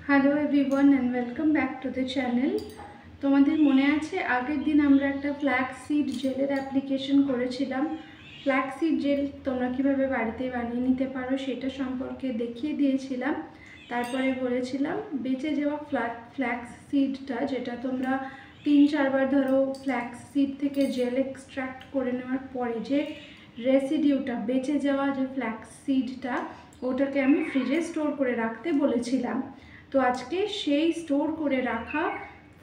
Hello everyone and welcome back to the channel. তোমাদের মনে আছে আগের দিন আমরা একটা ফ্ল্যাক্স সিড জেলের অ্যাপ্লিকেশন করেছিলাম। ফ্ল্যাক্স সিড জেল তোমরা কীভাবে বাড়িতে বানিয়ে নিতে পারো সেটা সম্পর্কে দেখিয়ে দিয়েছিলাম। তারপরে বলেছিলাম বেঁচে যাওয়া ফ্ল্যাক্স সিডটা, যেটা তোমরা 3-4 বার ধরো ফ্ল্যাক্স সিড থেকে জেল এক্সট্র্যাক্ট করে নেওয়ার পরে যে রেসিডিউটা, বেঁচে যাওয়া যে ফ্ল্যাক্স সিডটা, ওটাকে আমি ফ্রিজে স্টোর করে রাখতে বলেছিলাম। তো আজকে সেই স্টোর করে রাখা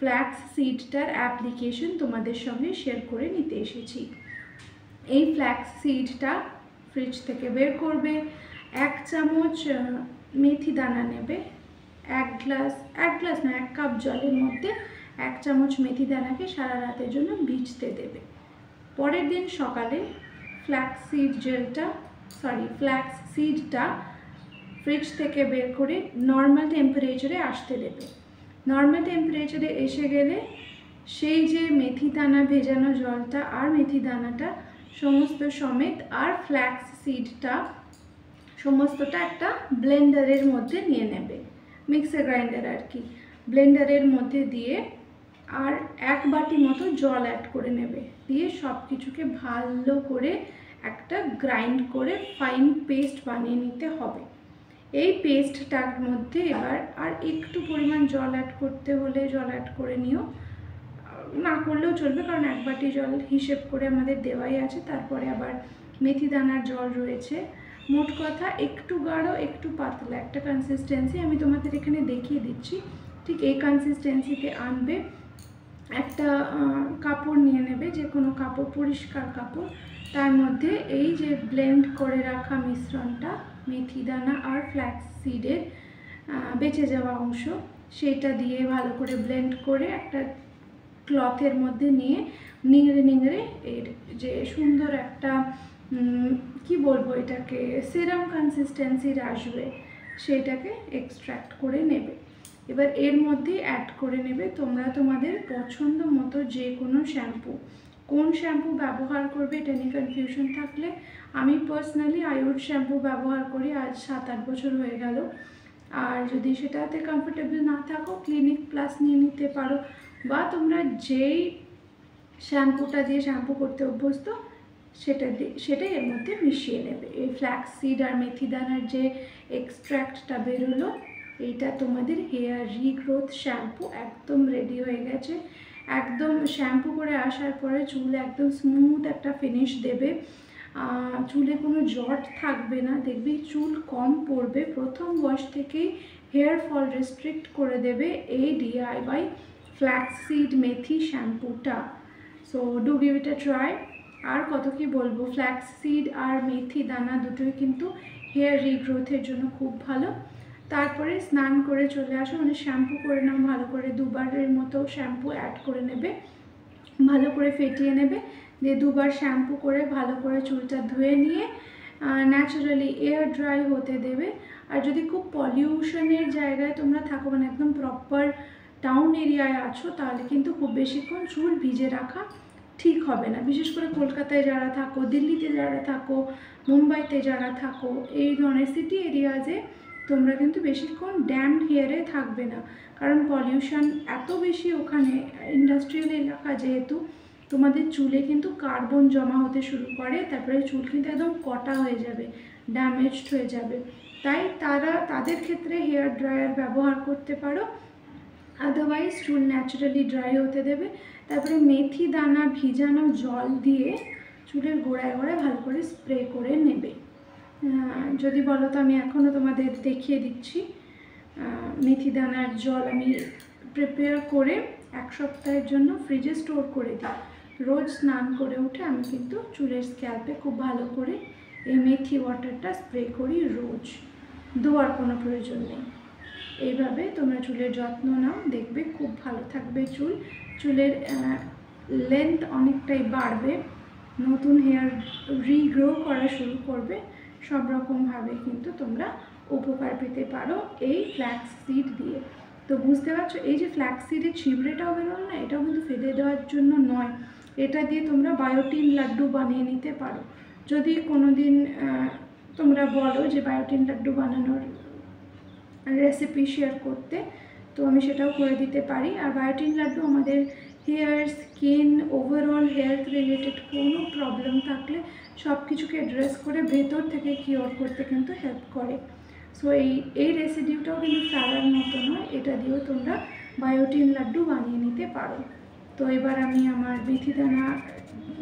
ফ্ল্যাক্স সিডটার অ্যাপ্লিকেশন তোমাদের সঙ্গে শেয়ার করে নিতে এসেছি। এই ফ্ল্যাক্স সিডটা ফ্রিজ থেকে বের করবে, 1 চামচ মেথি দানা নেবে, 1 কাপ জলের মধ্যে 1 চামচ মেথি দানাকে সারা রাতের জন্য ভিজতে দেবে। পরের দিন সকালে ফ্ল্যাক্স সিডটা ফ্রিজ থেকে বের করে নর্মাল টেম্পারেচারে আসতে দেবে। নর্মাল টেম্পারেচারে এসে গেলে সেই যে মেথি দানা ভেজানো জলটা আর মেথি দানাটা সমস্ত সমেত আর ফ্ল্যাক্স সিডটা সমস্তটা একটা ব্লেন্ডারের মধ্যে নিয়ে নেবে, মিক্সার গ্রাইন্ডার আর কি, ব্লেন্ডারের মধ্যে দিয়ে আর 1 বাটি মতো জল অ্যাড করে নেবে, দিয়ে সব কিছুকে ভালো করে একটা গ্রাইন্ড করে ফাইন পেস্ট বানিয়ে নিতে হবে। এই পেস্টটার মধ্যে এবার আর একটু পরিমাণ জল অ্যাড করতে হলে জল অ্যাড করে নিও, না করলেও চলবে, কারণ 1 বাটি জল হিসেব করে আমাদের দেওয়াই আছে। তারপরে আবার মেথি দানার জল রয়েছে। মোট কথা একটু গাঢ় একটু পাতলা একটা কনসিস্টেন্সি আমি তোমাদের এখানে দেখিয়ে দিচ্ছি, ঠিক এই কনসিস্টেন্সিতে আনবে। একটা কাপড় নিয়ে নেবে, যে কোনো কাপড়, পরিষ্কার কাপড়, তার মধ্যে এই যে ব্লেন্ড করে রাখা মিশ্রণটা, মেথি দানা আর ফ্ল্যাক্স সিডের বেঁচে যাওয়া অংশ, সেটা দিয়ে ভালো করে ব্লেন্ড করে একটা ক্লথের মধ্যে নিয়ে নিংড়ে নিংড়ে এর যে সুন্দর একটা কি বলবো এটাকে, সিরাম কনসিস্টেন্সির আসবে, সেটাকে এক্সট্র্যাক্ট করে নেবে। এবার এর মধ্যে অ্যাড করে নেবে তোমরা তোমাদের পছন্দ মতো যে কোনো শ্যাম্পু। কোন শ্যাম্পু ব্যবহার করবে এটা নিয়ে কনফিউশন থাকলে, আমি পার্সোনালি আয়ুর শ্যাম্পু ব্যবহার করি, আজ 7-8 বছর হয়ে গেল। আর যদি সেটাতে কমফোর্টেবল না থাকো ক্লিনিক প্লাস নিয়ে নিতে পারো, বা যেই শ্যাম্পুটা দিয়ে শ্যাম্পু করতে অভ্যস্ত সেটাই এর মধ্যে মিশিয়ে নেবে। এই ফ্ল্যাক্স সিড আর মেথি দানার যে এক্সট্র্যাক্টটা বেরোলো, এইটা তোমাদের হেয়ার রিগ্রোথ শ্যাম্পু একদম রেডি হয়ে গেছে। একদম শ্যাম্পু করে আসার পরে চুল একদম স্মুথ একটা ফিনিশ দেবে, চুলে কোনো জট থাকবে না, দেখবি চুল কম পড়বে। প্রথম ওয়াশ থেকেই হেয়ার ফল রেস্ট্রিক্ট করে দেবে এই DIY ফ্ল্যাক্স সিড মেথি শ্যাম্পুটা। So do give it a try. আর কত কি বলবো, ফ্ল্যাক্স সিড আর মেথি দানা দুটোই কিন্তু হেয়ার রিগ্রোথের জন্য খুব ভালো। তারপরে স্নান করে চলে আসো, মানে শ্যাম্পু করে নাও ভালো করে, 2 বারের মতো শ্যাম্পু অ্যাড করে নেবে, ভালো করে ফেটিয়ে নেবে, দিয়ে 2 বার শ্যাম্পু করে ভালো করে চুলটা ধুয়ে নিয়ে ন্যাচারালি এয়ার ড্রাই হতে দেবে। আর যদি খুব পলিউশনের জায়গায় তোমরা থাকো, মানে একদম প্রপার টাউন এরিয়ায় আছো, তাহলে কিন্তু খুব বেশিক্ষণ চুল ভিজে রাখা ঠিক হবে না। বিশেষ করে কলকাতায় যারা থাকো, দিল্লিতে যারা থাকো, মুম্বাইতে যারা থাকো, এই ধরনের সিটি এরিয়াজে তোমরা কিন্তু বেশিক্ষণ ড্যাম্প হেয়ারে থাকবে না, কারণ পলিউশন এত বেশি ওখানে, ইন্ডাস্ট্রিয়াল এলাকা যেহেতু, তোমাদের চুলে কিন্তু কার্বন জমা হতে শুরু করে, তারপরে চুল কিন্তু একদম কটা হয়ে যাবে, ড্যামেজড হয়ে যাবে। তাই তাদের ক্ষেত্রে হেয়ার ড্রায়ার ব্যবহার করতে পারো, আদারওয়াইজ চুল ন্যাচারালি ড্রাই হতে দেবে। তারপরে মেথি দানা ভিজানো জল দিয়ে চুলের গোড়ায় গোড়ায় ভালো করে স্প্রে করে নেবে। যদি বলো তো আমি এখনও তোমাদের দেখিয়ে দিচ্ছি। মেথি দানার জল আমি প্রিপেয়ার করে 1 সপ্তাহের জন্য ফ্রিজে স্টোর করে দিই। রোজ স্নান করে উঠে আমি কিন্তু চুলের স্ক্যাল্পে খুব ভালো করে এই মেথি ওয়াটারটা স্প্রে করি রোজ, ধোয়ার কোনো প্রয়োজন নেই। এইভাবে তোমরা চুলের যত্ন নাও, দেখবে খুব ভালো থাকবে চুলের লেন্থ অনেকটাই বাড়বে, নতুন হেয়ার রিগ্রো করা শুরু করবে, সব রকমভাবে কিন্তু তোমরা উপকার পেতে পারো এই ফ্ল্যাক্স সিড দিয়ে। তো বুঝতে পারছো, এই যে ফ্ল্যাক্স সিডের ছিবড়েটাও বেরোলো না, এটাও কিন্তু ফেলে দেওয়ার জন্য নয়, এটা দিয়ে তোমরা বায়োটিন লাড্ডু বানিয়ে নিতে পারো। যদি কোনো দিন তোমরা বলো যে বায়োটিন লাড্ডু বানানোর রেসিপি শেয়ার করতে, তো আমি সেটাও করে দিতে পারি। আর বায়োটিন লাড্ডু আমাদের hair, skin, overall health related কোনো প্রবলেম থাকলে সব কিছুকে অ্যাড্রেস করে ভেতর থেকে কিওর করতে কিন্তু হেল্প করে। সো এই রেসিডিউটাও কিন্তু ফেলার মতো নয়, এটা দিয়েও তোমরা বায়োটিন লাড্ডু বানিয়ে নিতে পারো। তো এবার আমি আমার মেথি দানা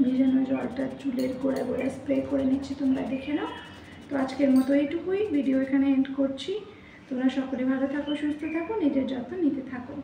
ভেজানো জলটা চুলের গোড়ায় গোড়ায় স্প্রে করে নিচ্ছি, তোমরা দেখে নাও। তো আজকের মতো এইটুকুই, ভিডিও এখানে এন্ড করছি। তোমরা সকলে ভালো থাকো, সুস্থ থাকো, নিজের যত্ন নিতে থাকো।